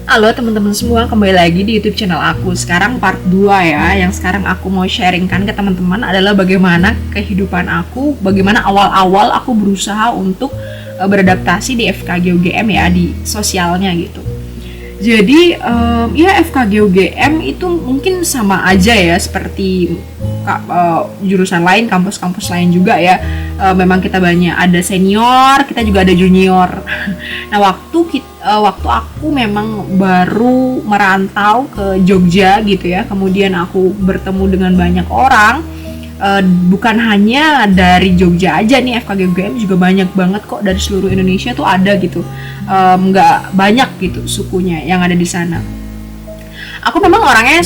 Halo teman-teman semua, kembali lagi di YouTube channel aku. Sekarang part 2 ya. Yang sekarang aku mau sharingkan ke teman-teman adalah bagaimana kehidupan aku, bagaimana awal-awal aku berusaha untuk beradaptasi di FKG UGM ya, di sosialnya gitu. Jadi ya FKG UGM itu mungkin sama aja ya seperti jurusan lain, kampus-kampus lain juga ya. Memang kita banyak ada senior, kita juga ada junior. Nah, waktu aku memang baru merantau ke Jogja gitu ya. Kemudian aku bertemu dengan banyak orang. Bukan hanya dari Jogja aja nih, FKG UGM juga banyak banget kok dari seluruh Indonesia tuh ada gitu. Nggak banyak gitu sukunya yang ada di sana. Aku memang orangnya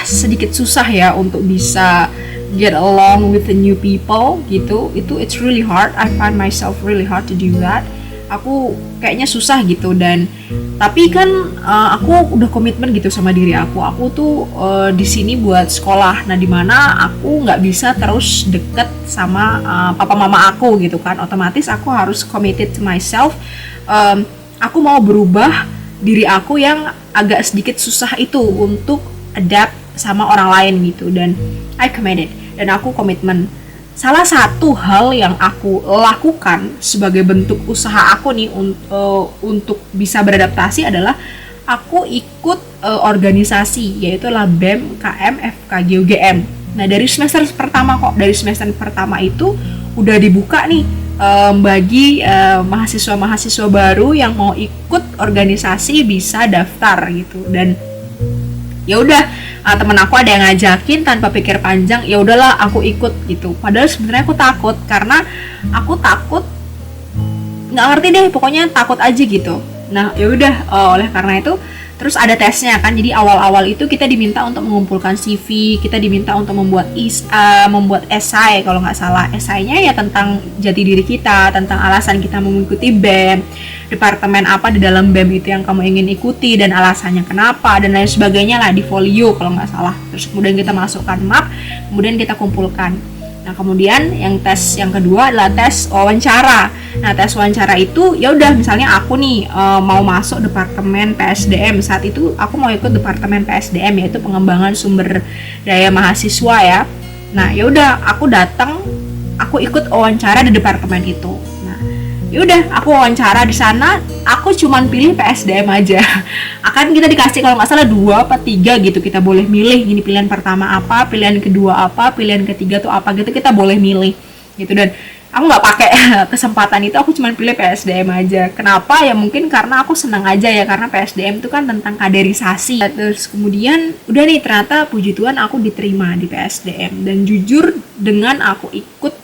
sedikit susah ya untuk bisa get along with the new people gitu. It's really hard. I find myself really hard to do that. Aku kayaknya susah gitu, dan tapi kan aku udah komitmen gitu sama diri aku. Aku tuh di sini buat sekolah. Nah, dimana aku nggak bisa terus deket sama papa mama aku gitu kan. Otomatis aku harus committed to myself. Aku mau berubah diri aku yang agak sedikit susah itu untuk adapt sama orang lain gitu, dan I committed, dan aku komitmen. Salah satu hal yang aku lakukan sebagai bentuk usaha aku nih untuk bisa beradaptasi adalah aku ikut organisasi, yaitu lah BEM KM FKG UGM. Nah, dari semester pertama itu udah dibuka nih bagi mahasiswa-mahasiswa baru yang mau ikut organisasi bisa daftar gitu. Dan ya udah, temen aku ada yang ngajakin tanpa pikir panjang, ya udahlah aku ikut gitu. Padahal sebenarnya aku takut, karena aku takut nggak ngerti deh, pokoknya takut aja gitu. Nah, ya udah, oleh karena itu terus ada tesnya kan. Jadi awal-awal itu kita diminta untuk mengumpulkan CV, kita diminta untuk membuat esai kalau nggak salah. Esainya ya tentang jati diri kita, tentang alasan kita mengikuti BEM, departemen apa di dalam BEM itu yang kamu ingin ikuti, dan alasannya kenapa, dan lain sebagainya lah, di folio kalau nggak salah. Terus kemudian kita masukkan map, kemudian kita kumpulkan. Nah, kemudian yang kedua adalah tes wawancara. Nah, tes wawancara itu ya udah, misalnya aku nih mau masuk departemen PSDM. Saat itu aku mau ikut departemen PSDM, yaitu pengembangan sumber daya mahasiswa ya. Nah, ya udah, aku datang, aku ikut wawancara di departemen itu. Nah, ya udah, aku wawancara di sana, aku cuman pilih PSDM aja. Akan kita dikasih kalau nggak salah 2 apa 3 gitu, kita boleh milih gini, pilihan pertama apa, pilihan kedua apa, pilihan ketiga tuh apa gitu, kita boleh milih gitu. Dan aku nggak pakai kesempatan itu, aku cuma pilih PSDM aja. Kenapa? Ya mungkin karena aku senang aja ya, karena PSDM itu kan tentang kaderisasi. Terus kemudian udah nih, ternyata puji Tuhan aku diterima di PSDM. Dan jujur, dengan aku ikut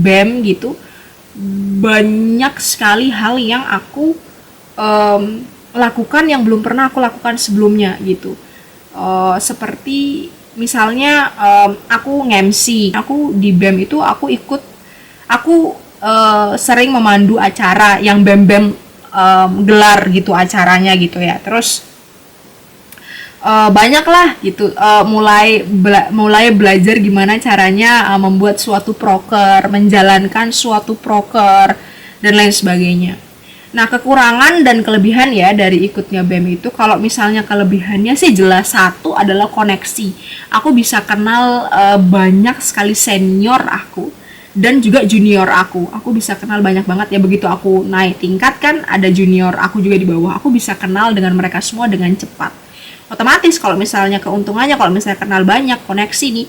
BEM gitu, banyak sekali hal yang aku lakukan yang belum pernah aku lakukan sebelumnya gitu. Seperti misalnya aku nge-MC, aku di BEM itu aku sering memandu acara yang BEM gelar gitu acaranya gitu ya. Terus banyak lah gitu, mulai belajar gimana caranya membuat suatu proker, menjalankan suatu proker, dan lain sebagainya. Nah, kekurangan dan kelebihan ya dari ikutnya BEM itu, kalau misalnya kelebihannya sih jelas satu adalah koneksi. Aku bisa kenal banyak sekali senior aku dan juga junior aku. Aku bisa kenal banyak banget ya, begitu aku naik tingkat kan ada junior aku juga di bawah. Aku bisa kenal dengan mereka semua dengan cepat. Otomatis kalau misalnya keuntungannya, kalau misalnya kenal banyak, koneksi nih,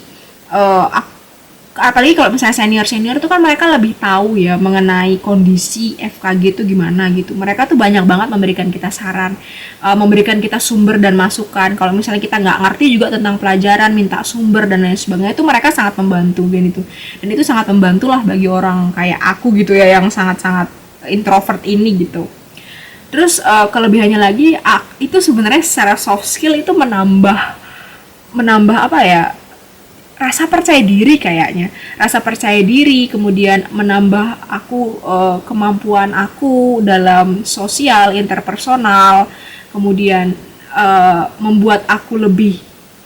apalagi kalau misalnya senior tuh kan mereka lebih tahu ya mengenai kondisi FKG itu gimana gitu. Mereka tuh banyak banget memberikan kita saran, memberikan kita sumber dan masukan. Kalau misalnya kita nggak ngerti juga tentang pelajaran, minta sumber dan lain sebagainya, itu mereka sangat membantu dan itu sangat membantu lah bagi orang kayak aku gitu ya, yang sangat-sangat introvert ini gitu. Terus kelebihannya lagi, itu sebenarnya secara soft skill itu menambah apa ya, rasa percaya diri kayaknya. Rasa percaya diri, kemudian menambah aku kemampuan aku dalam sosial, interpersonal, kemudian membuat aku lebih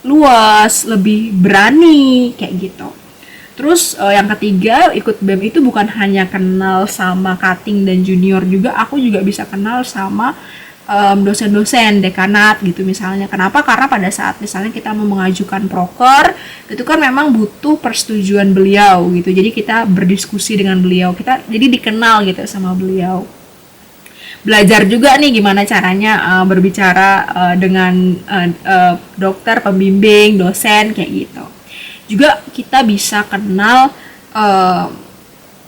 luas, lebih berani kayak gitu. Terus yang ketiga, ikut BEM itu bukan hanya kenal sama cutting dan junior juga, aku juga bisa kenal sama dosen-dosen dekanat gitu misalnya. Kenapa? Karena pada saat misalnya kita mau mengajukan proker itu kan memang butuh persetujuan beliau gitu, jadi kita berdiskusi dengan beliau, kita jadi dikenal gitu sama beliau. Belajar juga nih gimana caranya berbicara dengan dokter, pembimbing, dosen kayak gitu. Juga kita bisa kenal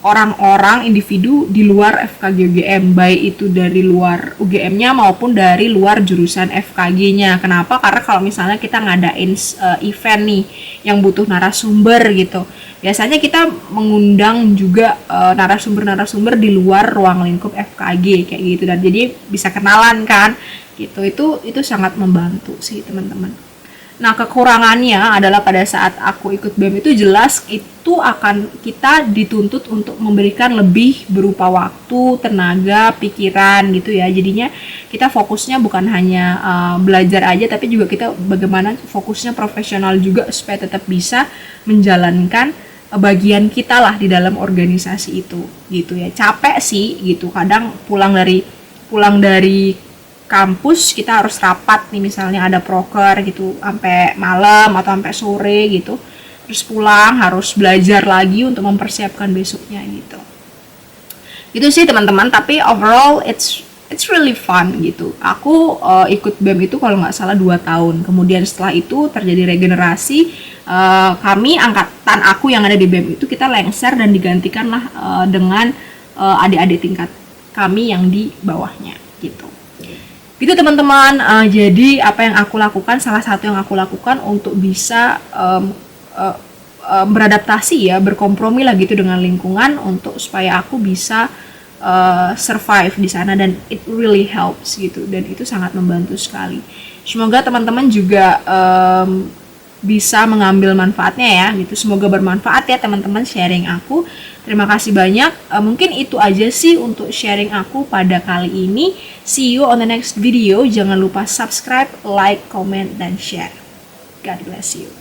orang-orang, individu di luar FKG UGM, baik itu dari luar UGM-nya maupun dari luar jurusan FKG-nya. Kenapa? Karena kalau misalnya kita ngadain event nih yang butuh narasumber gitu, biasanya kita mengundang juga narasumber-narasumber di luar ruang lingkup FKG kayak gitu, dan jadi bisa kenalan kan gitu. Itu sangat membantu sih teman-teman. Nah, kekurangannya adalah pada saat aku ikut BEM itu jelas itu akan kita dituntut untuk memberikan lebih berupa waktu, tenaga, pikiran gitu ya. Jadinya kita fokusnya bukan hanya belajar aja, tapi juga kita bagaimana fokusnya profesional juga supaya tetap bisa menjalankan bagian kita lah di dalam organisasi itu gitu ya. Capek sih gitu, kadang pulang dari kampus kita harus rapat nih, misalnya ada proker gitu sampai malam atau sampai sore gitu, terus pulang harus belajar lagi untuk mempersiapkan besoknya gitu. Itu sih teman-teman, tapi overall it's really fun gitu. Aku ikut BEM itu kalau nggak salah 2 tahun, kemudian setelah itu terjadi regenerasi, kami angkatan aku yang ada di BEM itu kita lengser dan digantikanlah dengan adik-adik tingkat kami yang di bawahnya gitu. Gitu teman-teman, jadi apa yang aku lakukan, salah satu yang aku lakukan untuk bisa beradaptasi ya, berkompromi lah gitu dengan lingkungan untuk supaya aku bisa survive di sana, dan it really helps gitu, dan itu sangat membantu sekali. Semoga teman-teman juga bisa mengambil manfaatnya ya gitu. Semoga bermanfaat ya teman-teman sharing aku. Terima kasih banyak. Mungkin itu aja sih untuk sharing aku pada kali ini. See you on the next video. Jangan lupa subscribe, like, comment, dan share. God bless you.